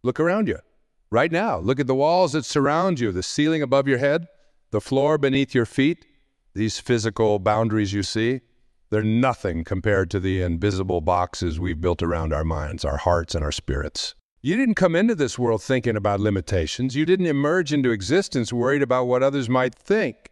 Look around you. Right now, look at the walls that surround you, the ceiling above your head, the floor beneath your feet. These physical boundaries you see, they're nothing compared to the invisible boxes we've built around our minds, our hearts, and our spirits. You didn't come into this world thinking about limitations. You didn't emerge into existence worried about what others might think.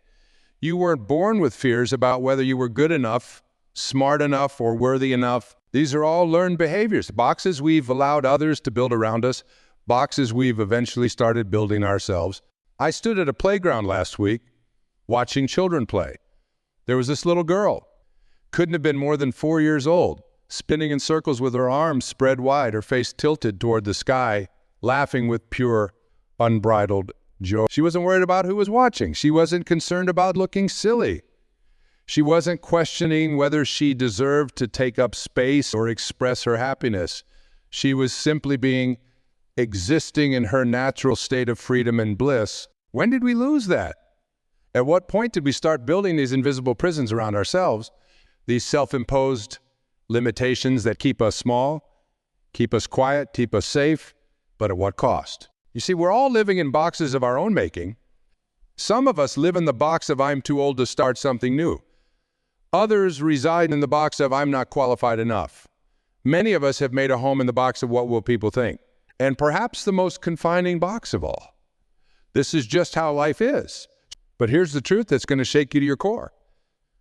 You weren't born with fears about whether you were good enough, smart enough, or worthy enough. These are all learned behaviors, boxes we've allowed others to build around us, boxes we've eventually started building ourselves. I stood at a playground last week watching children play. There was this little girl, couldn't have been more than 4 years old, spinning in circles with her arms spread wide, her face tilted toward the sky, laughing with pure, unbridled joy. She wasn't worried about who was watching. She wasn't concerned about looking silly. She wasn't questioning whether she deserved to take up space or express her happiness. She was simply existing in her natural state of freedom and bliss. When did we lose that? At what point did we start building these invisible prisons around ourselves, these self-imposed limitations that keep us small, keep us quiet, keep us safe, but at what cost? You see, we're all living in boxes of our own making. Some of us live in the box of I'm too old to start something new. Others reside in the box of I'm not qualified enough. Many of us have made a home in the box of what will people think, and perhaps the most confining box of all. This is just how life is. But here's the truth that's going to shake you to your core.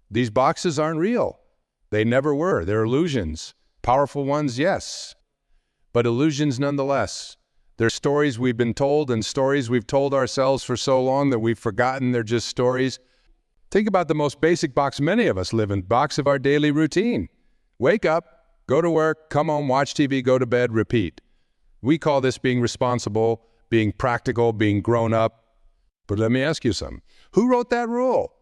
These boxes aren't real. They never were. They're illusions. Powerful ones, yes, but illusions nonetheless. They're stories we've been told and stories we've told ourselves for so long that we've forgotten they're just stories. Think about the most basic box many of us live in, box of our daily routine. Wake up, go to work, come home, watch TV, go to bed, repeat. We call this being responsible, being practical, being grown up. But let me ask you something. Who wrote that rule?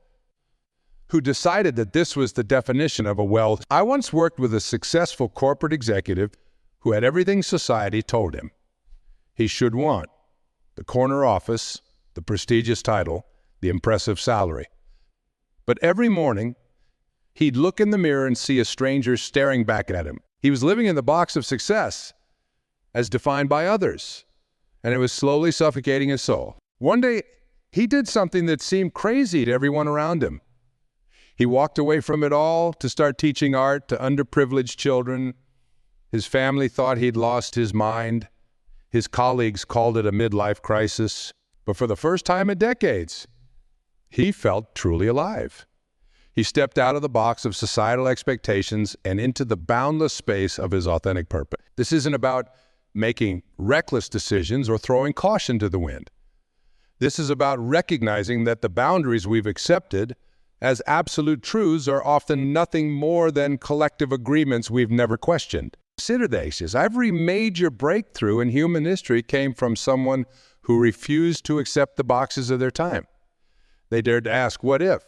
Who decided that this was the definition of a well? I once worked with a successful corporate executive who had everything society told him he should want: the corner office, the prestigious title, the impressive salary. But every morning, he'd look in the mirror and see a stranger staring back at him. He was living in the box of success, as defined by others, and it was slowly suffocating his soul. One day, he did something that seemed crazy to everyone around him. He walked away from it all to start teaching art to underprivileged children. His family thought he'd lost his mind. His colleagues called it a midlife crisis. But for the first time in decades, he felt truly alive. He stepped out of the box of societal expectations and into the boundless space of his authentic purpose. This isn't about making reckless decisions or throwing caution to the wind. This is about recognizing that the boundaries we've accepted as absolute truths are often nothing more than collective agreements we've never questioned. Consider this: every major breakthrough in human history came from someone who refused to accept the boxes of their time. They dared to ask, what if?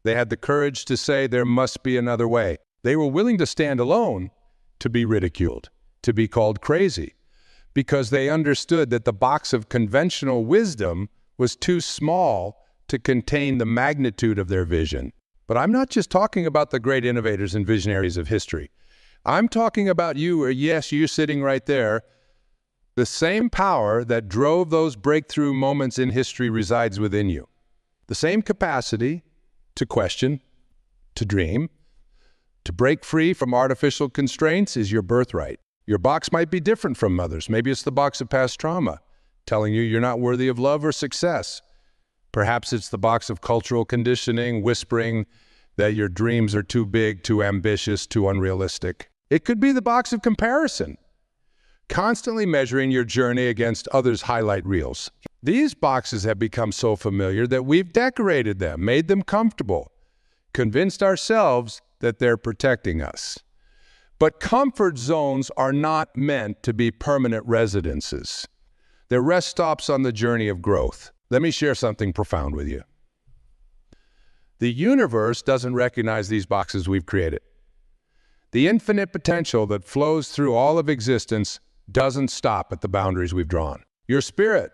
They had the courage to say there must be another way. They were willing to stand alone, to be ridiculed, to be called crazy, because they understood that the box of conventional wisdom was too small to contain the magnitude of their vision. But I'm not just talking about the great innovators and visionaries of history. I'm talking about you, or yes, you sitting right there. The same power that drove those breakthrough moments in history resides within you. The same capacity to question, to dream, to break free from artificial constraints is your birthright. Your box might be different from others. Maybe it's the box of past trauma, telling you you're not worthy of love or success. Perhaps it's the box of cultural conditioning, whispering that your dreams are too big, too ambitious, too unrealistic. It could be the box of comparison, constantly measuring your journey against others' highlight reels. These boxes have become so familiar that we've decorated them, made them comfortable, convinced ourselves that they're protecting us. But comfort zones are not meant to be permanent residences. They're rest stops on the journey of growth. Let me share something profound with you. The universe doesn't recognize these boxes we've created. The infinite potential that flows through all of existence doesn't stop at the boundaries we've drawn. Your spirit,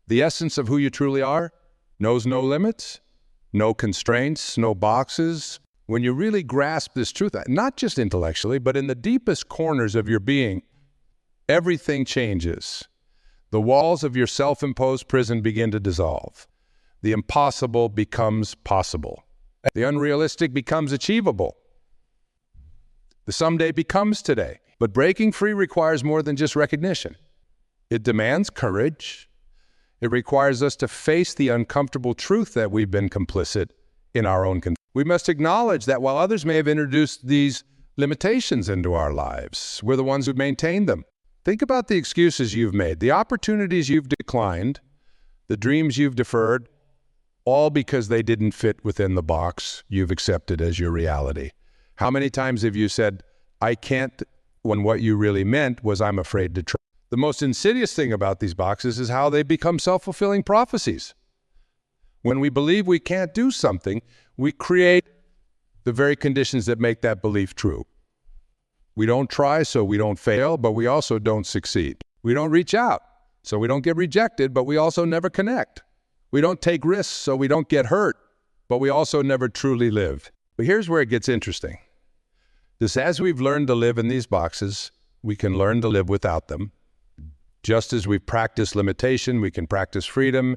the essence of who you truly are, knows no limits, no constraints, no boxes. When you really grasp this truth, not just intellectually, but in the deepest corners of your being, everything changes. The walls of your self-imposed prison begin to dissolve. The impossible becomes possible. The unrealistic becomes achievable. The someday becomes today. But breaking free requires more than just recognition. It demands courage. It requires us to face the uncomfortable truth that we've been complicit in our own confusion. We must acknowledge that while others may have introduced these limitations into our lives, we're the ones who maintain them. Think about the excuses you've made, the opportunities you've declined, the dreams you've deferred, all because they didn't fit within the box you've accepted as your reality. How many times have you said, I can't, when what you really meant was I'm afraid to try? The most insidious thing about these boxes is how they become self-fulfilling prophecies. When we believe we can't do something, we create the very conditions that make that belief true. We don't try, so we don't fail, but we also don't succeed. We don't reach out, so we don't get rejected, but we also never connect. We don't take risks, so we don't get hurt, but we also never truly live. But here's where it gets interesting. Just as we've learned to live in these boxes, we can learn to live without them. Just as we've practiced limitation, we can practice freedom.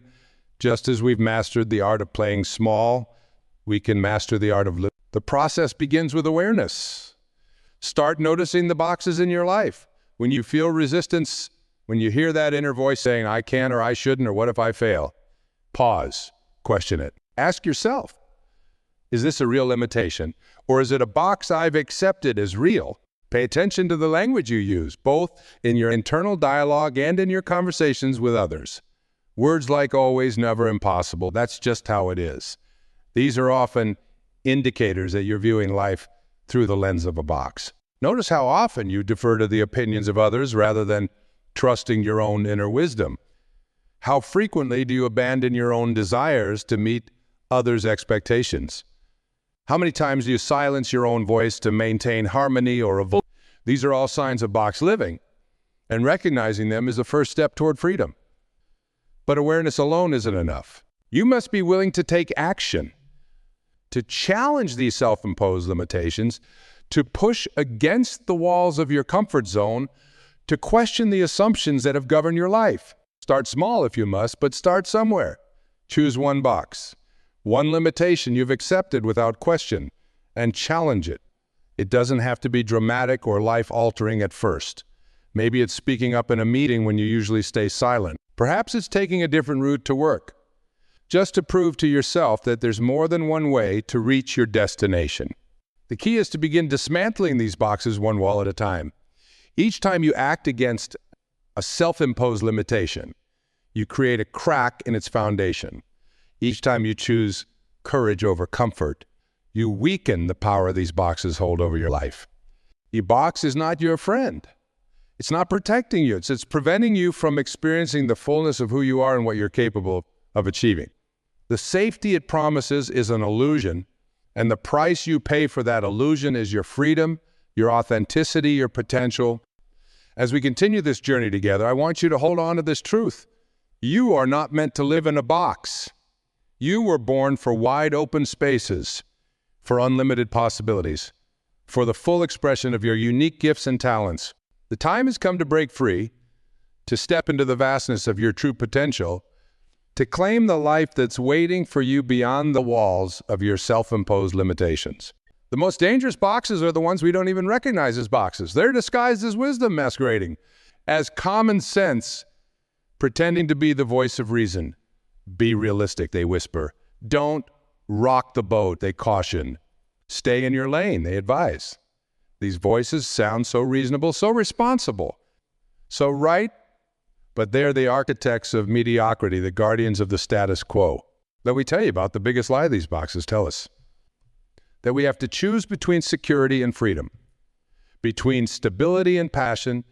Just as we've mastered the art of playing small, we can master the art of living. The process begins with awareness. Start noticing the boxes in your life. When you feel resistance, when you hear that inner voice saying, I can't or I shouldn't or what if I fail? Pause, question it. Ask yourself, is this a real limitation? Or is it a box I've accepted as real? Pay attention to the language you use, both in your internal dialogue and in your conversations with others. Words like always, never, impossible, that's just how it is. These are often indicators that you're viewing life through the lens of a box. Notice how often you defer to the opinions of others rather than trusting your own inner wisdom. How frequently do you abandon your own desires to meet others' expectations? How many times do you silence your own voice to maintain harmony or avoid? These are all signs of box living, and recognizing them is the first step toward freedom. But awareness alone isn't enough. You must be willing to take action, to challenge these self-imposed limitations, to push against the walls of your comfort zone, to question the assumptions that have governed your life. Start small if you must, but start somewhere. Choose one box, one limitation you've accepted without question, and challenge it. It doesn't have to be dramatic or life-altering at first. Maybe it's speaking up in a meeting when you usually stay silent. Perhaps it's taking a different route to work, just to prove to yourself that there's more than one way to reach your destination. The key is to begin dismantling these boxes one wall at a time. Each time you act against a self-imposed limitation, you create a crack in its foundation. Each time you choose courage over comfort, you weaken the power these boxes hold over your life. Your box is not your friend. It's not protecting you. It's preventing you from experiencing the fullness of who you are and what you're capable of achieving. The safety it promises is an illusion, and the price you pay for that illusion is your freedom, your authenticity, your potential. As we continue this journey together, I want you to hold on to this truth. You are not meant to live in a box. You were born for wide open spaces, for unlimited possibilities, for the full expression of your unique gifts and talents. The time has come to break free, to step into the vastness of your true potential, to claim the life that's waiting for you beyond the walls of your self-imposed limitations. The most dangerous boxes are the ones we don't even recognize as boxes. They're disguised as wisdom masquerading, as common sense, pretending to be the voice of reason. Be realistic, they whisper. Don't rock the boat, they caution. Stay in your lane, they advise. These voices sound so reasonable, so responsible, so right, but they're the architects of mediocrity, the guardians of the status quo. Let me tell you about the biggest lie these boxes tell us. That we have to choose between security and freedom, between stability and passion,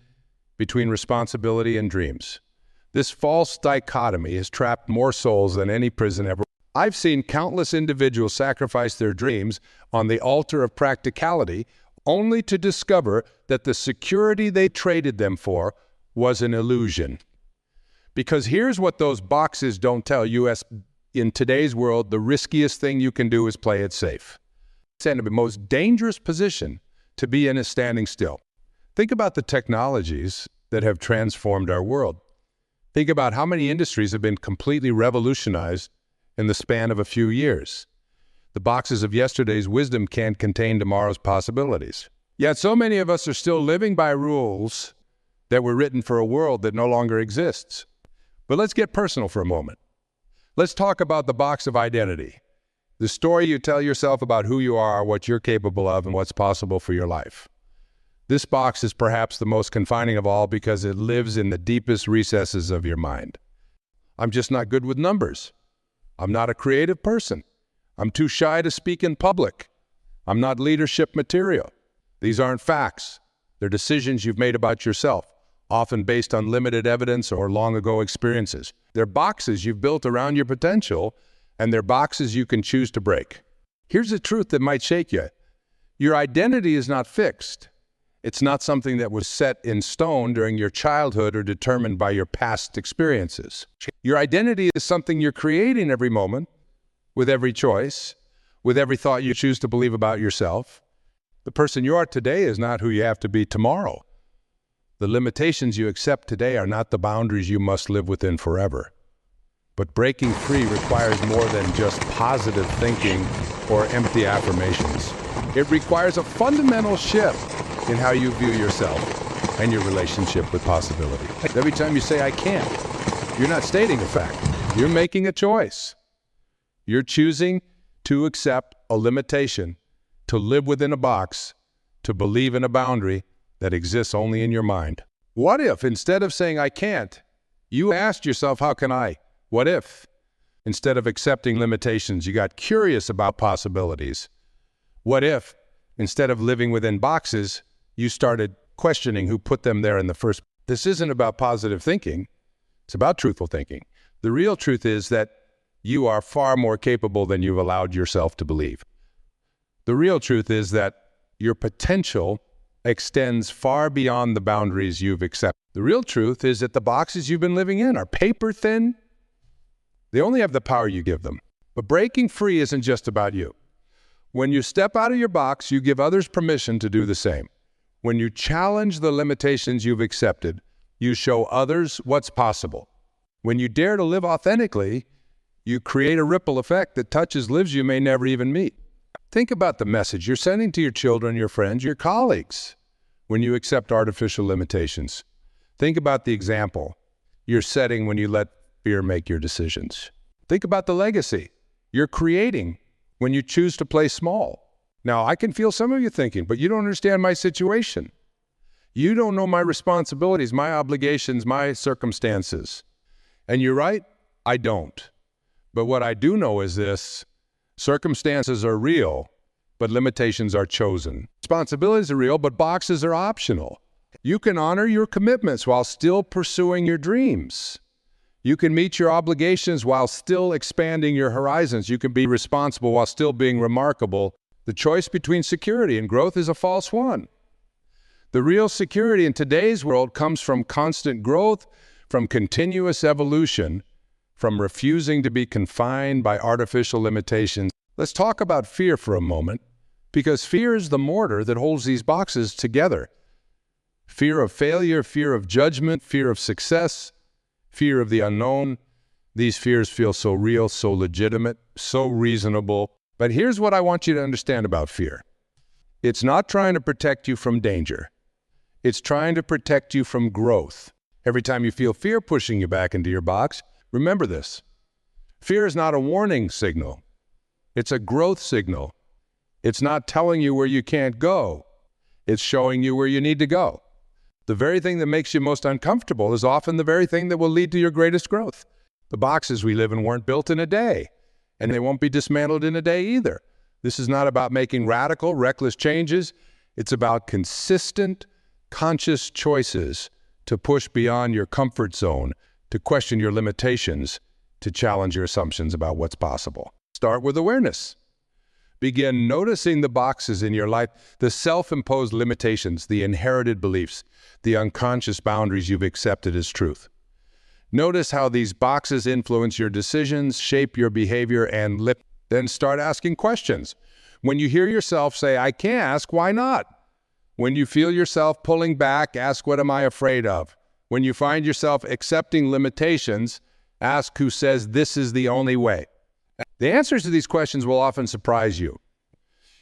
between responsibility and dreams. This false dichotomy has trapped more souls than any prison ever. I've seen countless individuals sacrifice their dreams on the altar of practicality, only to discover that the security they traded them for was an illusion. Because here's what those boxes don't tell you. In today's world, the riskiest thing you can do is play it safe. It's in the most dangerous position to be in is standing still. Think about the technologies that have transformed our world. Think about how many industries have been completely revolutionized in the span of a few years. The boxes of yesterday's wisdom can't contain tomorrow's possibilities. Yet so many of us are still living by rules that were written for a world that no longer exists. But let's get personal for a moment. Let's talk about the box of identity. The story you tell yourself about who you are, what you're capable of, and what's possible for your life. This box is perhaps the most confining of all because it lives in the deepest recesses of your mind. I'm just not good with numbers. I'm not a creative person. I'm too shy to speak in public. I'm not leadership material. These aren't facts. They're decisions you've made about yourself, often based on limited evidence or long ago experiences. They're boxes you've built around your potential, and they're boxes you can choose to break. Here's the truth that might shake you. Your identity is not fixed. It's not something that was set in stone during your childhood or determined by your past experiences. Your identity is something you're creating every moment, with every choice, with every thought you choose to believe about yourself. The person you are today is not who you have to be tomorrow. The limitations you accept today are not the boundaries you must live within forever. But breaking free requires more than just positive thinking or empty affirmations. It requires a fundamental shift in how you view yourself and your relationship with possibility. Every time you say, I can't, you're not stating a fact. You're making a choice. You're choosing to accept a limitation, to live within a box, to believe in a boundary that exists only in your mind. What if, instead of saying, I can't, you asked yourself, how can I? What if, instead of accepting limitations, you got curious about possibilities? What if, instead of living within boxes, you started questioning who put them there in the first place? This isn't about positive thinking. It's about truthful thinking. The real truth is that you are far more capable than you've allowed yourself to believe. The real truth is that your potential extends far beyond the boundaries you've accepted. The real truth is that the boxes you've been living in are paper thin. They only have the power you give them. But breaking free isn't just about you. When you step out of your box, you give others permission to do the same. When you challenge the limitations you've accepted, you show others what's possible. When you dare to live authentically, you create a ripple effect that touches lives you may never even meet. Think about the message you're sending to your children, your friends, your colleagues when you accept artificial limitations. Think about the example you're setting when you let fear make your decisions. Think about the legacy you're creating when you choose to play small. Now, I can feel some of you thinking, but you don't understand my situation. You don't know my responsibilities, my obligations, my circumstances. And you're right, I don't. But what I do know is this: circumstances are real, but limitations are chosen. Responsibilities are real, but boxes are optional. You can honor your commitments while still pursuing your dreams. You can meet your obligations while still expanding your horizons. You can be responsible while still being remarkable. The choice between security and growth is a false one. The real security in today's world comes from constant growth, from continuous evolution, from refusing to be confined by artificial limitations. Let's talk about fear for a moment, because fear is the mortar that holds these boxes together. Fear of failure, fear of judgment, fear of success, fear of the unknown. These fears feel so real, so legitimate, so reasonable. But here's what I want you to understand about fear. It's not trying to protect you from danger. It's trying to protect you from growth. Every time you feel fear pushing you back into your box, remember this: fear is not a warning signal. It's a growth signal. It's not telling you where you can't go. It's showing you where you need to go. The very thing that makes you most uncomfortable is often the very thing that will lead to your greatest growth. The boxes we live in weren't built in a day, and they won't be dismantled in a day either. This is not about making radical, reckless changes. It's about consistent, conscious choices to push beyond your comfort zone, to question your limitations, to challenge your assumptions about what's possible. Start with awareness. Begin noticing the boxes in your life, the self-imposed limitations, the inherited beliefs, the unconscious boundaries you've accepted as truth. Notice how these boxes influence your decisions, shape your behavior, and then start asking questions. When you hear yourself say, I can't, ask why not? When you feel yourself pulling back, ask, what am I afraid of? When you find yourself accepting limitations, ask who says this is the only way. The answers to these questions will often surprise you.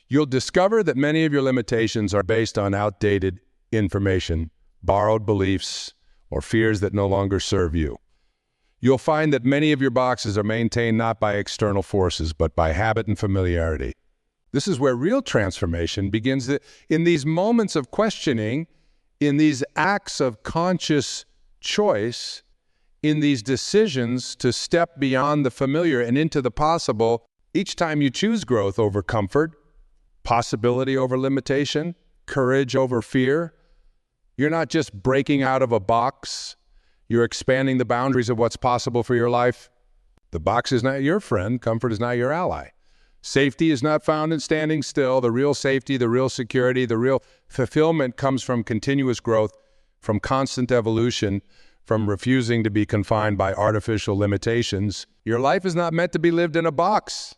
You'll discover that many of your limitations are based on outdated information, borrowed beliefs, or fears that no longer serve you. You'll find that many of your boxes are maintained not by external forces, but by habit and familiarity. This is where real transformation begins. In these moments of questioning, in these acts of conscious choice, in these decisions to step beyond the familiar and into the possible, each time you choose growth over comfort, possibility over limitation, courage over fear, you're not just breaking out of a box, you're expanding the boundaries of what's possible for your life. The box is not your friend, comfort is not your ally. Safety is not found in standing still. The real safety, the real security, the real fulfillment comes from continuous growth, from constant evolution, from refusing to be confined by artificial limitations. Your life is not meant to be lived in a box.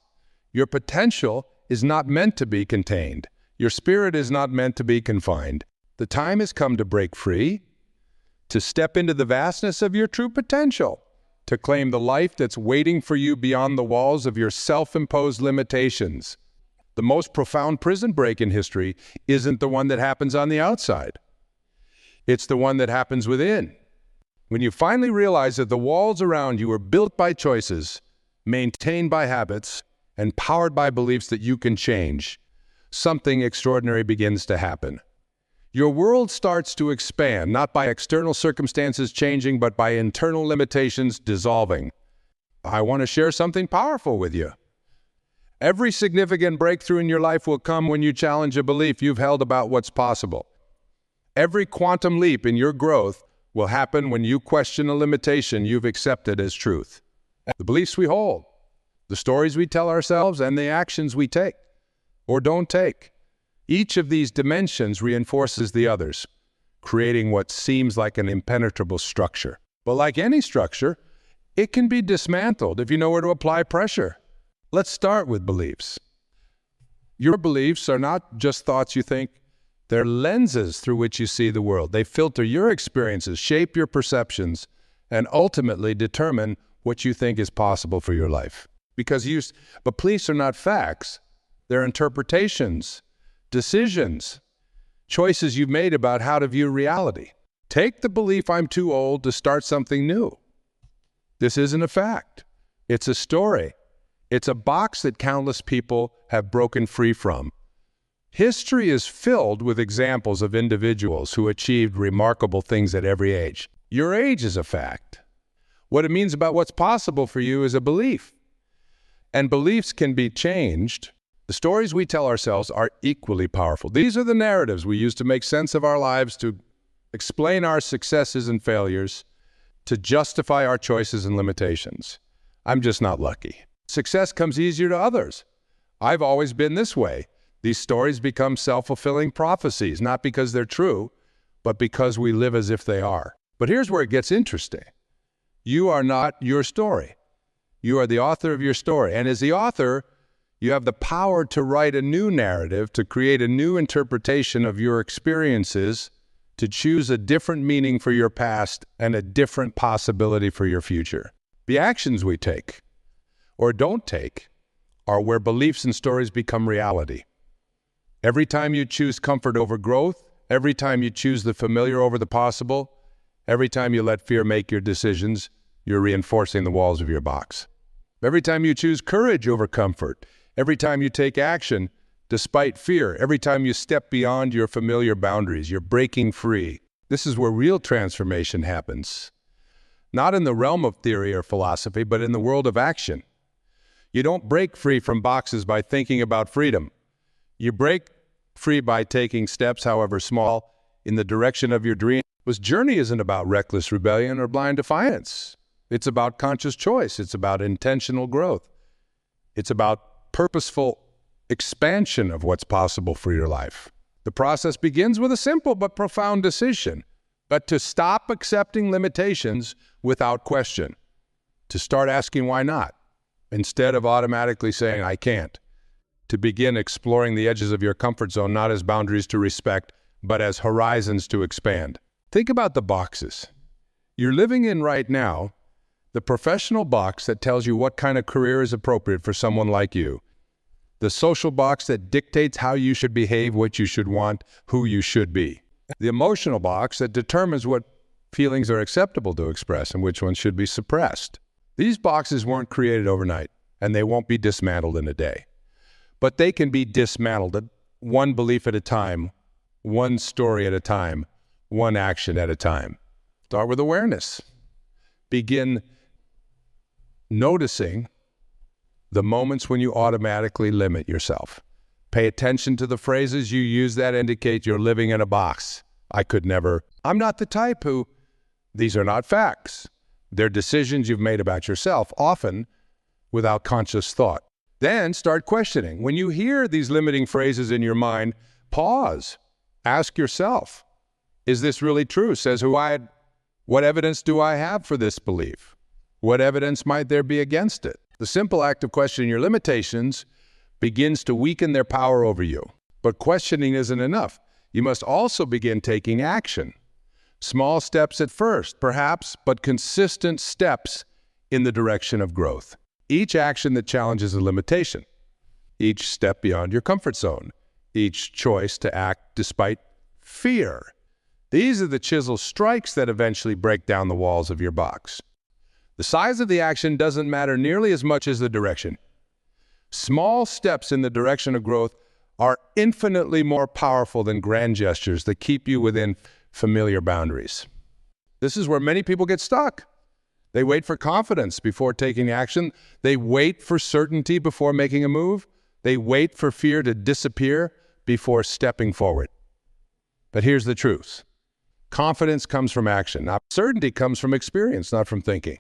Your potential is not meant to be contained. Your spirit is not meant to be confined. The time has come to break free, to step into the vastness of your true potential, to claim the life that's waiting for you beyond the walls of your self-imposed limitations. The most profound prison break in history isn't the one that happens on the outside. It's the one that happens within. When you finally realize that the walls around you are built by choices, maintained by habits, and powered by beliefs that you can change, something extraordinary begins to happen. Your world starts to expand, not by external circumstances changing, but by internal limitations dissolving. I want to share something powerful with you. Every significant breakthrough in your life will come when you challenge a belief you've held about what's possible. Every quantum leap in your growth will happen when you question a limitation you've accepted as truth. The beliefs we hold, the stories we tell ourselves, and the actions we take or don't take. Each of these dimensions reinforces the others, creating what seems like an impenetrable structure. But like any structure, it can be dismantled if you know where to apply pressure. Let's start with beliefs. Your beliefs are not just thoughts you think, they're lenses through which you see the world. They filter your experiences, shape your perceptions, and ultimately determine what you think is possible for your life. But beliefs are not facts, they're interpretations, decisions, choices you've made about how to view reality. Take the belief I'm too old to start something new. This isn't a fact. It's a story. It's a box that countless people have broken free from. History is filled with examples of individuals who achieved remarkable things at every age. Your age is a fact. What it means about what's possible for you is a belief. And beliefs can be changed. The stories we tell ourselves are equally powerful. These are the narratives we use to make sense of our lives, to explain our successes and failures, to justify our choices and limitations. I'm just not lucky. Success comes easier to others. I've always been this way. These stories become self-fulfilling prophecies, not because they're true, but because we live as if they are. But here's where it gets interesting. You are not your story. You are the author of your story. And as the author, you have the power to write a new narrative, to create a new interpretation of your experiences, to choose a different meaning for your past and a different possibility for your future. The actions we take, or don't take, are where beliefs and stories become reality. Every time you choose comfort over growth, every time you choose the familiar over the possible, every time you let fear make your decisions, you're reinforcing the walls of your box. Every time you choose courage over comfort, every time you take action despite fear, every time you step beyond your familiar boundaries, you're breaking free. This is where real transformation happens. Not in the realm of theory or philosophy, but in the world of action. You don't break free from boxes by thinking about freedom. You break free by taking steps, however small, in the direction of your dream. This journey isn't about reckless rebellion or blind defiance. It's about conscious choice. It's about intentional growth. It's about purposeful expansion of what's possible for your life. The process begins with a simple but profound decision, but to stop accepting limitations without question, to start asking why not, instead of automatically saying I can't, to begin exploring the edges of your comfort zone, not as boundaries to respect, but as horizons to expand. Think about the boxes. You're living in right now the professional box that tells you what kind of career is appropriate for someone like you. The social box that dictates how you should behave, what you should want, who you should be. The emotional box that determines what feelings are acceptable to express and which ones should be suppressed. These boxes weren't created overnight, and they won't be dismantled in a day. But they can be dismantled one belief at a time, one story at a time, one action at a time. Start with awareness. Begin noticing the moments when you automatically limit yourself. Pay attention to the phrases you use that indicate you're living in a box. I could never. I'm not the type who. These are not facts. They're decisions you've made about yourself, often without conscious thought. Then start questioning. When you hear these limiting phrases in your mind, pause. Ask yourself, is this really true? Says who I had. What evidence do I have for this belief? What evidence might there be against it? The simple act of questioning your limitations begins to weaken their power over you. But questioning isn't enough. You must also begin taking action. Small steps at first, perhaps, but consistent steps in the direction of growth. Each action that challenges a limitation. Each step beyond your comfort zone. Each choice to act despite fear. These are the chisel strikes that eventually break down the walls of your box. The size of the action doesn't matter nearly as much as the direction. Small steps in the direction of growth are infinitely more powerful than grand gestures that keep you within familiar boundaries. This is where many people get stuck. They wait for confidence before taking action. They wait for certainty before making a move. They wait for fear to disappear before stepping forward. But here's the truth. Confidence comes from action. Now, certainty comes from experience, not from thinking.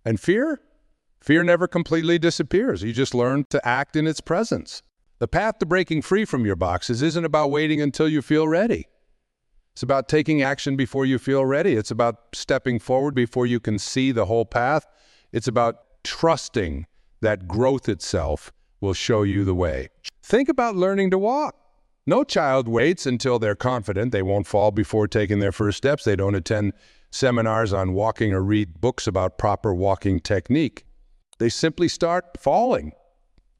And fear? Fear never completely disappears. You just learn to act in its presence. The path to breaking free from your boxes isn't about waiting until you feel ready. It's about taking action before you feel ready. It's about stepping forward before you can see the whole path. It's about trusting that growth itself will show you the way. Think about learning to walk. No child waits until they're confident they won't fall before taking their first steps. They don't attend seminars on walking or read books about proper walking technique. They simply start falling,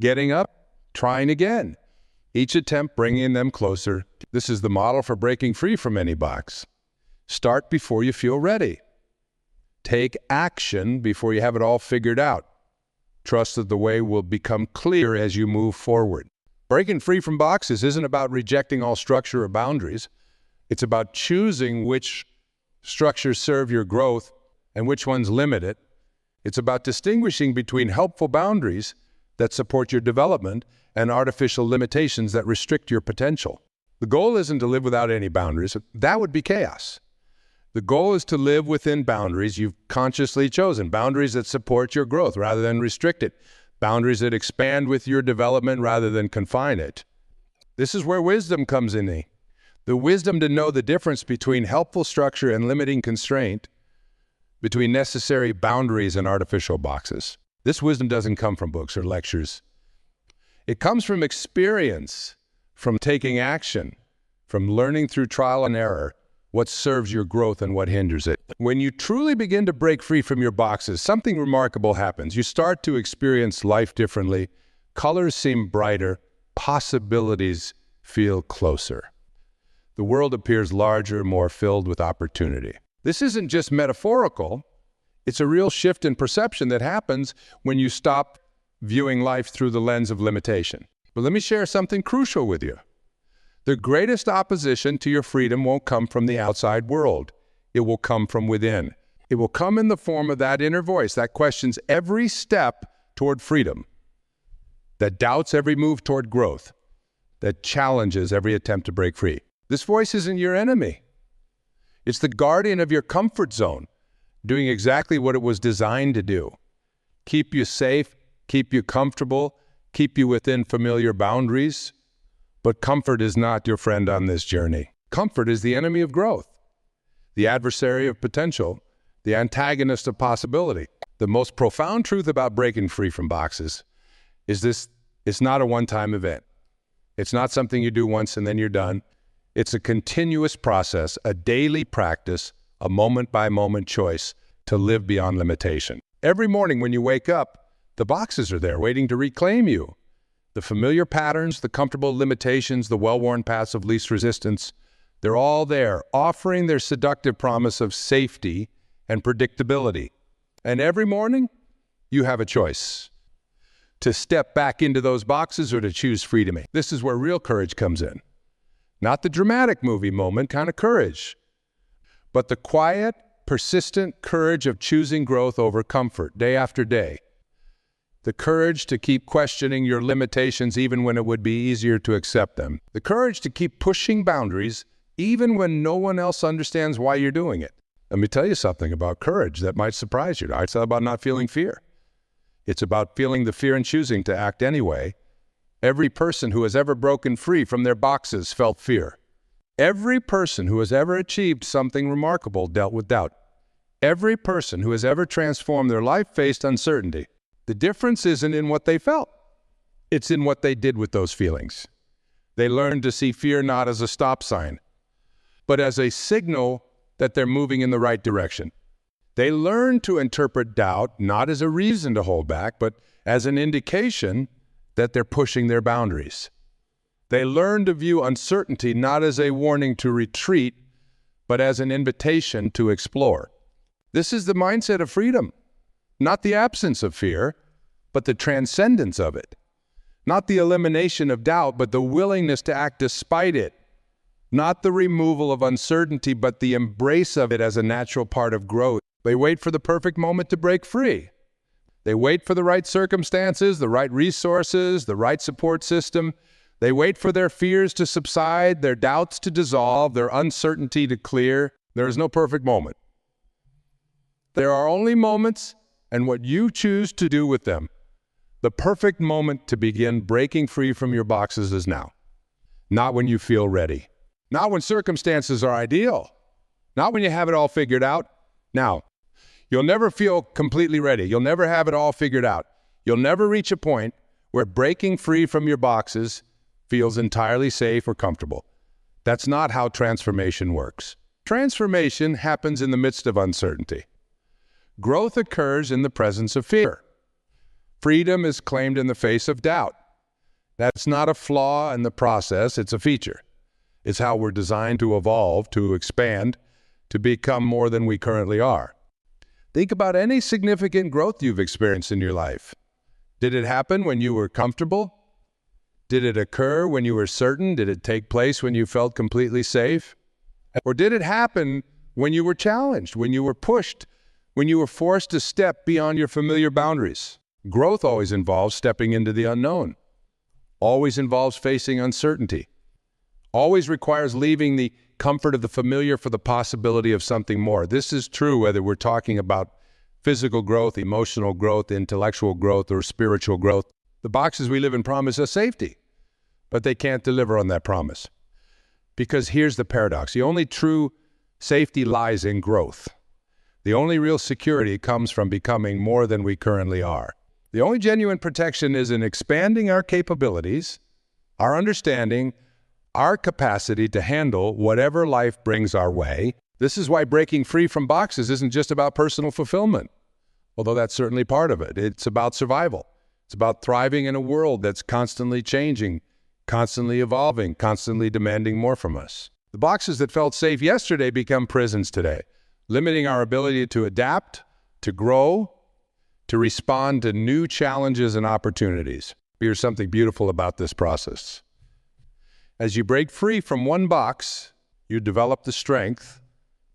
getting up, trying again. Each attempt bringing them closer. This is the model for breaking free from any box. Start before you feel ready. Take action before you have it all figured out. Trust that the way will become clear as you move forward. Breaking free from boxes isn't about rejecting all structure or boundaries. It's about choosing which structures serve your growth and which ones limit it. It's about distinguishing between helpful boundaries that support your development and artificial limitations that restrict your potential. The goal isn't to live without any boundaries. That would be chaos. The goal is to live within boundaries you've consciously chosen, boundaries that support your growth rather than restrict it, boundaries that expand with your development rather than confine it. This is where wisdom comes in. The wisdom to know the difference between helpful structure and limiting constraint, between necessary boundaries and artificial boxes. This wisdom doesn't come from books or lectures. It comes from experience, from taking action, from learning through trial and error what serves your growth and what hinders it. When you truly begin to break free from your boxes, something remarkable happens. You start to experience life differently. Colors seem brighter. Possibilities feel closer. The world appears larger, more filled with opportunity. This isn't just metaphorical. It's a real shift in perception that happens when you stop viewing life through the lens of limitation. But let me share something crucial with you. The greatest opposition to your freedom won't come from the outside world. It will come from within. It will come in the form of that inner voice that questions every step toward freedom, that doubts every move toward growth, that challenges every attempt to break free. This voice isn't your enemy. It's the guardian of your comfort zone, doing exactly what it was designed to do. Keep you safe, keep you comfortable, keep you within familiar boundaries. But comfort is not your friend on this journey. Comfort is the enemy of growth, the adversary of potential, the antagonist of possibility. The most profound truth about breaking free from boxes is this: it's not a one-time event. It's not something you do once and then you're done. It's a continuous process, a daily practice, a moment-by-moment choice to live beyond limitation. Every morning when you wake up, the boxes are there waiting to reclaim you. The familiar patterns, the comfortable limitations, the well-worn paths of least resistance, they're all there, offering their seductive promise of safety and predictability. And every morning, you have a choice to step back into those boxes or to choose freedom. This is where real courage comes in. Not the dramatic movie moment kind of courage, but the quiet, persistent courage of choosing growth over comfort day after day. The courage to keep questioning your limitations even when it would be easier to accept them. The courage to keep pushing boundaries even when no one else understands why you're doing it. Let me tell you something about courage that might surprise you. It's about not feeling fear. It's about feeling the fear and choosing to act anyway. Every person who has ever broken free from their boxes felt fear. Every person who has ever achieved something remarkable dealt with doubt. Every person who has ever transformed their life faced uncertainty. The difference isn't in what they felt. It's in what they did with those feelings. They learned to see fear not as a stop sign, but as a signal that they're moving in the right direction. They learned to interpret doubt not as a reason to hold back, but as an indication that they're pushing their boundaries. They learned to view uncertainty not as a warning to retreat, but as an invitation to explore. This is the mindset of freedom. Not the absence of fear, but the transcendence of it. Not the elimination of doubt, but the willingness to act despite it. Not the removal of uncertainty, but the embrace of it as a natural part of growth. They wait for the perfect moment to break free. They wait for the right circumstances, the right resources, the right support system. They wait for their fears to subside, their doubts to dissolve, their uncertainty to clear. There is no perfect moment. There are only moments and what you choose to do with them. The perfect moment to begin breaking free from your boxes is now. Not when you feel ready. Not when circumstances are ideal. Not when you have it all figured out. Now, you'll never feel completely ready. You'll never have it all figured out. You'll never reach a point where breaking free from your boxes feels entirely safe or comfortable. That's not how transformation works. Transformation happens in the midst of uncertainty. Growth occurs in the presence of fear. Freedom is claimed in the face of doubt. That's not a flaw in the process, it's a feature. It's how we're designed to evolve, to expand, to become more than we currently are. Think about any significant growth you've experienced in your life. Did it happen when you were comfortable? Did it occur when you were certain? Did it take place when you felt completely safe? Or did it happen when you were challenged, when you were pushed, when you were forced to step beyond your familiar boundaries? Growth always involves stepping into the unknown, always involves facing uncertainty, always requires leaving the comfort of the familiar for the possibility of something more. This is true whether we're talking about physical growth, emotional growth, intellectual growth, or spiritual growth. The boxes we live in promise us safety, but they can't deliver on that promise. Because here's the paradox. The only true safety lies in growth. The only real security comes from becoming more than we currently are. The only genuine protection is in expanding our capabilities, our understanding, our capacity to handle whatever life brings our way. This is why breaking free from boxes isn't just about personal fulfillment, although that's certainly part of it. It's about survival. It's about thriving in a world that's constantly changing, constantly evolving, constantly demanding more from us. The boxes that felt safe yesterday become prisons today, limiting our ability to adapt, to grow, to respond to new challenges and opportunities. Here's something beautiful about this process. As you break free from one box, you develop the strength,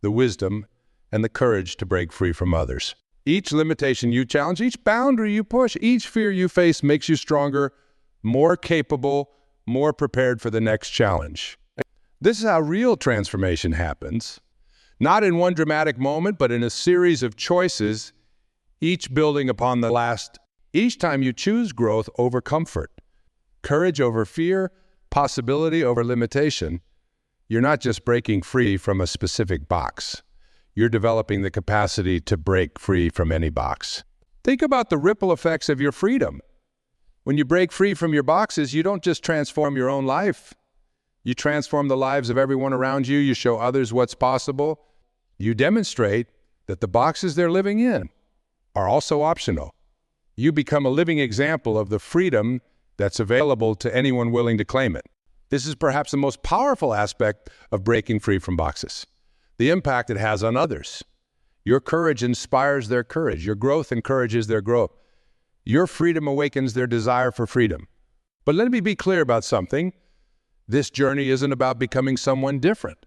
the wisdom, and the courage to break free from others. Each limitation you challenge, each boundary you push, each fear you face makes you stronger, more capable, more prepared for the next challenge. This is how real transformation happens. Not in one dramatic moment, but in a series of choices, each building upon the last. Each time you choose growth over comfort, courage over fear, possibility over limitation, you're not just breaking free from a specific box. You're developing the capacity to break free from any box. Think about the ripple effects of your freedom. When you break free from your boxes, you don't just transform your own life. You transform the lives of everyone around you. You show others what's possible. You demonstrate that the boxes they're living in are also optional. You become a living example of the freedom that's available to anyone willing to claim it. This is perhaps the most powerful aspect of breaking free from boxes. The impact it has on others. Your courage inspires their courage. Your growth encourages their growth. Your freedom awakens their desire for freedom. But let me be clear about something. This journey isn't about becoming someone different.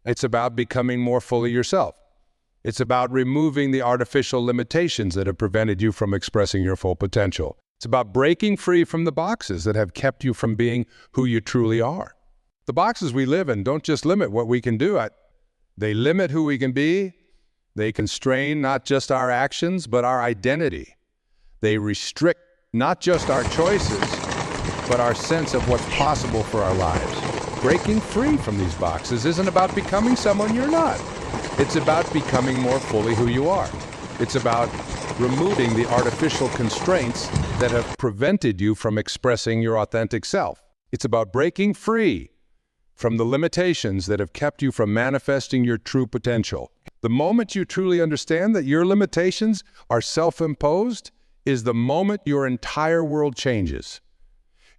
It's about becoming more fully yourself. It's about removing the artificial limitations that have prevented you from expressing your full potential. It's about breaking free from the boxes that have kept you from being who you truly are. The boxes we live in don't just limit what we can do. They limit who we can be. They constrain not just our actions, but our identity. They restrict not just our choices, but our sense of what's possible for our lives. Breaking free from these boxes isn't about becoming someone you're not. It's about becoming more fully who you are. It's about removing the artificial constraints that have prevented you from expressing your authentic self. It's about breaking free from the limitations that have kept you from manifesting your true potential. The moment you truly understand that your limitations are self-imposed is the moment your entire world changes.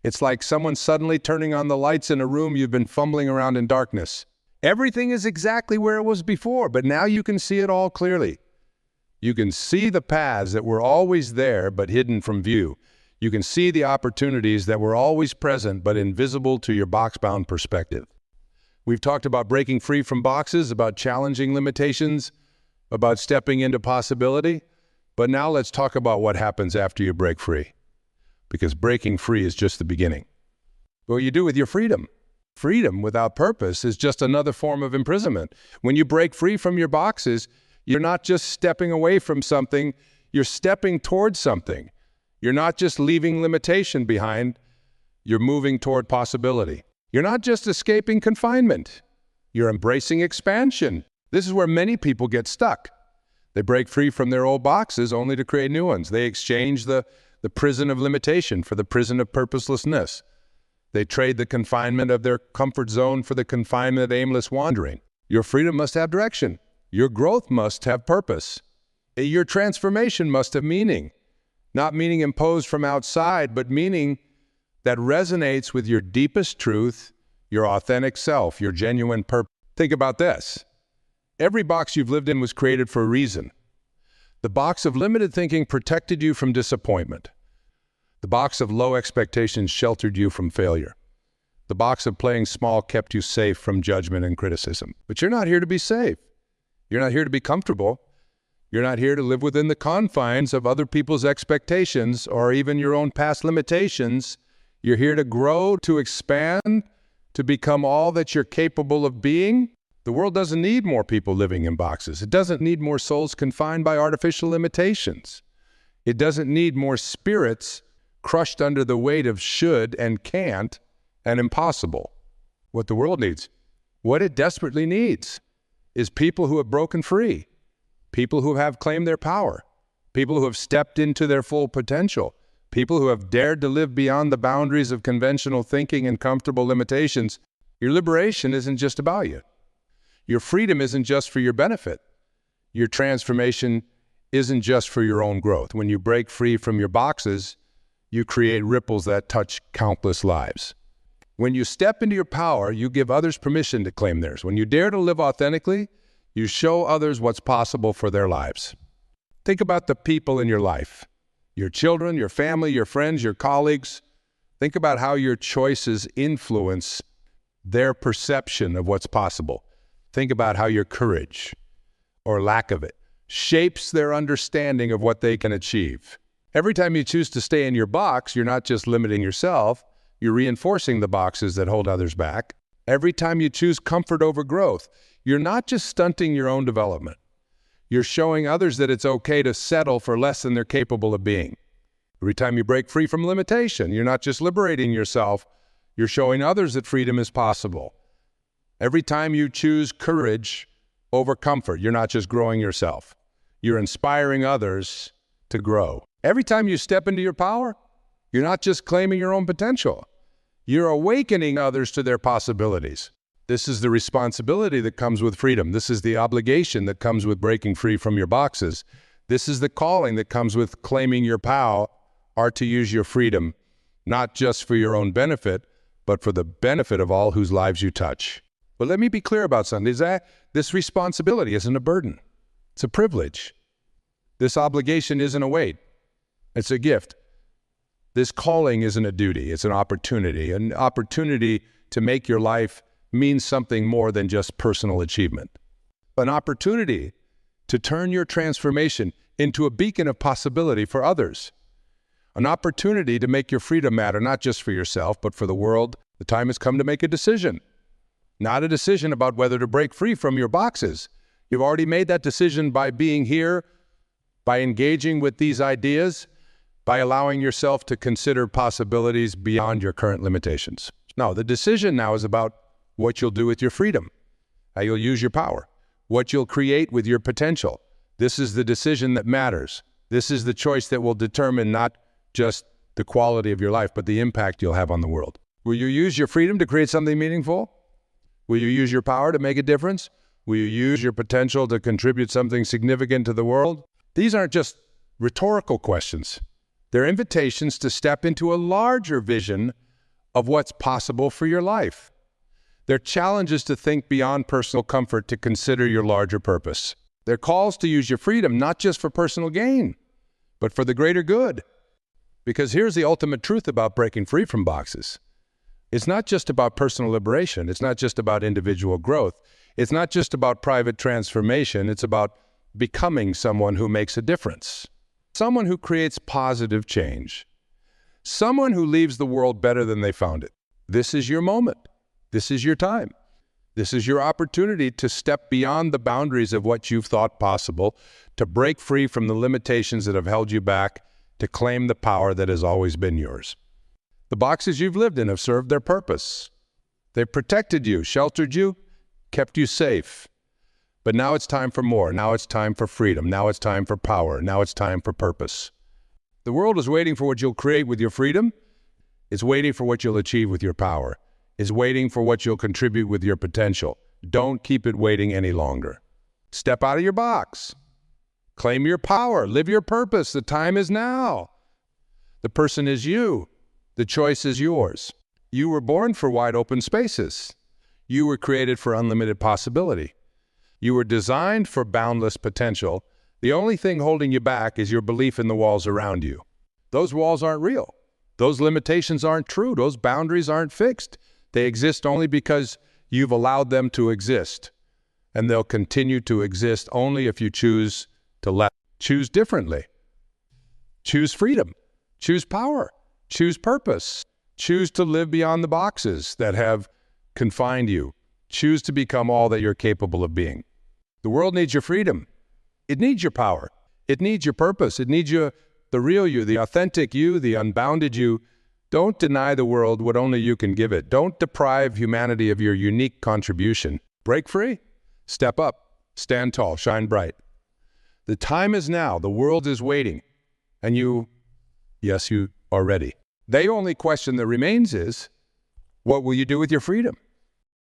It's like someone suddenly turning on the lights in a room you've been fumbling around in darkness. Everything is exactly where it was before, but now you can see it all clearly. You can see the paths that were always there but hidden from view. You can see the opportunities that were always present but invisible to your box-bound perspective. We've talked about breaking free from boxes, about challenging limitations, about stepping into possibility, but now let's talk about what happens after you break free. Because breaking free is just the beginning. What you do with your freedom. Freedom without purpose is just another form of imprisonment. When you break free from your boxes, you're not just stepping away from something, you're stepping towards something. You're not just leaving limitation behind, you're moving toward possibility. You're not just escaping confinement, you're embracing expansion. This is where many people get stuck. They break free from their old boxes only to create new ones. They exchange the prison of limitation for the prison of purposelessness. They trade the confinement of their comfort zone for the confinement of aimless wandering. Your freedom must have direction. Your growth must have purpose. Your transformation must have meaning. Not meaning imposed from outside, but meaning that resonates with your deepest truth, your authentic self, your genuine purpose. Think about this. Every box you've lived in was created for a reason. The box of limited thinking protected you from disappointment. The box of low expectations sheltered you from failure. The box of playing small kept you safe from judgment and criticism. But you're not here to be safe. You're not here to be comfortable. You're not here to live within the confines of other people's expectations or even your own past limitations. You're here to grow, to expand, to become all that you're capable of being. The world doesn't need more people living in boxes. It doesn't need more souls confined by artificial limitations. It doesn't need more spirits crushed under the weight of should and can't and impossible. What the world needs, what it desperately needs, is people who have broken free, people who have claimed their power, people who have stepped into their full potential, people who have dared to live beyond the boundaries of conventional thinking and comfortable limitations. Your liberation isn't just about you. Your freedom isn't just for your benefit. Your transformation isn't just for your own growth. When you break free from your boxes, you create ripples that touch countless lives. When you step into your power, you give others permission to claim theirs. When you dare to live authentically, you show others what's possible for their lives. Think about the people in your life, your children, your family, your friends, your colleagues. Think about how your choices influence their perception of what's possible. Think about how your courage, or lack of it, shapes their understanding of what they can achieve. Every time you choose to stay in your box, you're not just limiting yourself, you're reinforcing the boxes that hold others back. Every time you choose comfort over growth, you're not just stunting your own development. You're showing others that it's okay to settle for less than they're capable of being. Every time you break free from limitation, you're not just liberating yourself, you're showing others that freedom is possible. Every time you choose courage over comfort, you're not just growing yourself, you're inspiring others to grow. Every time you step into your power, you're not just claiming your own potential, you're awakening others to their possibilities. This is the responsibility that comes with freedom. This is the obligation that comes with breaking free from your boxes. This is the calling that comes with claiming your power or to use your freedom, not just for your own benefit, but for the benefit of all whose lives you touch. But let me be clear about something. Is that this responsibility isn't a burden. It's a privilege. This obligation isn't a weight. It's a gift. This calling isn't a duty. It's an opportunity to make your life mean something more than just personal achievement. An opportunity to turn your transformation into a beacon of possibility for others. An opportunity to make your freedom matter, not just for yourself, but for the world. The time has come to make a decision. Not a decision about whether to break free from your boxes. You've already made that decision by being here, by engaging with these ideas, by allowing yourself to consider possibilities beyond your current limitations. No, the decision now is about what you'll do with your freedom, how you'll use your power, what you'll create with your potential. This is the decision that matters. This is the choice that will determine not just the quality of your life, but the impact you'll have on the world. Will you use your freedom to create something meaningful? Will you use your power to make a difference? Will you use your potential to contribute something significant to the world? These aren't just rhetorical questions. They're invitations to step into a larger vision of what's possible for your life. They're challenges to think beyond personal comfort to consider your larger purpose. They're calls to use your freedom not just for personal gain, but for the greater good. Because here's the ultimate truth about breaking free from boxes. It's not just about personal liberation. It's not just about individual growth. It's not just about private transformation. It's about becoming someone who makes a difference. Someone who creates positive change. Someone who leaves the world better than they found it. This is your moment. This is your time. This is your opportunity to step beyond the boundaries of what you've thought possible, to break free from the limitations that have held you back, to claim the power that has always been yours. The boxes you've lived in have served their purpose. They've protected you, sheltered you, kept you safe. But now it's time for more. Now it's time for freedom. Now it's time for power. Now it's time for purpose. The world is waiting for what you'll create with your freedom. It's waiting for what you'll achieve with your power. It's waiting for what you'll contribute with your potential. Don't keep it waiting any longer. Step out of your box. Claim your power. Live your purpose. The time is now. The person is you. The choice is yours. You were born for wide open spaces. You were created for unlimited possibility. You were designed for boundless potential. The only thing holding you back is your belief in the walls around you. Those walls aren't real. Those limitations aren't true. Those boundaries aren't fixed. They exist only because you've allowed them to exist. And they'll continue to exist only if you choose to choose differently. Choose freedom. Choose power. Choose purpose. Choose to live beyond the boxes that have confined you. Choose to become all that you're capable of being. The world needs your freedom. It needs your power. It needs your purpose. It needs the real you, the authentic you, the unbounded you. Don't deny the world what only you can give it. Don't deprive humanity of your unique contribution. Break free. Step up. Stand tall. Shine bright. The time is now. The world is waiting. And you are ready. The only question that remains is, what will you do with your freedom?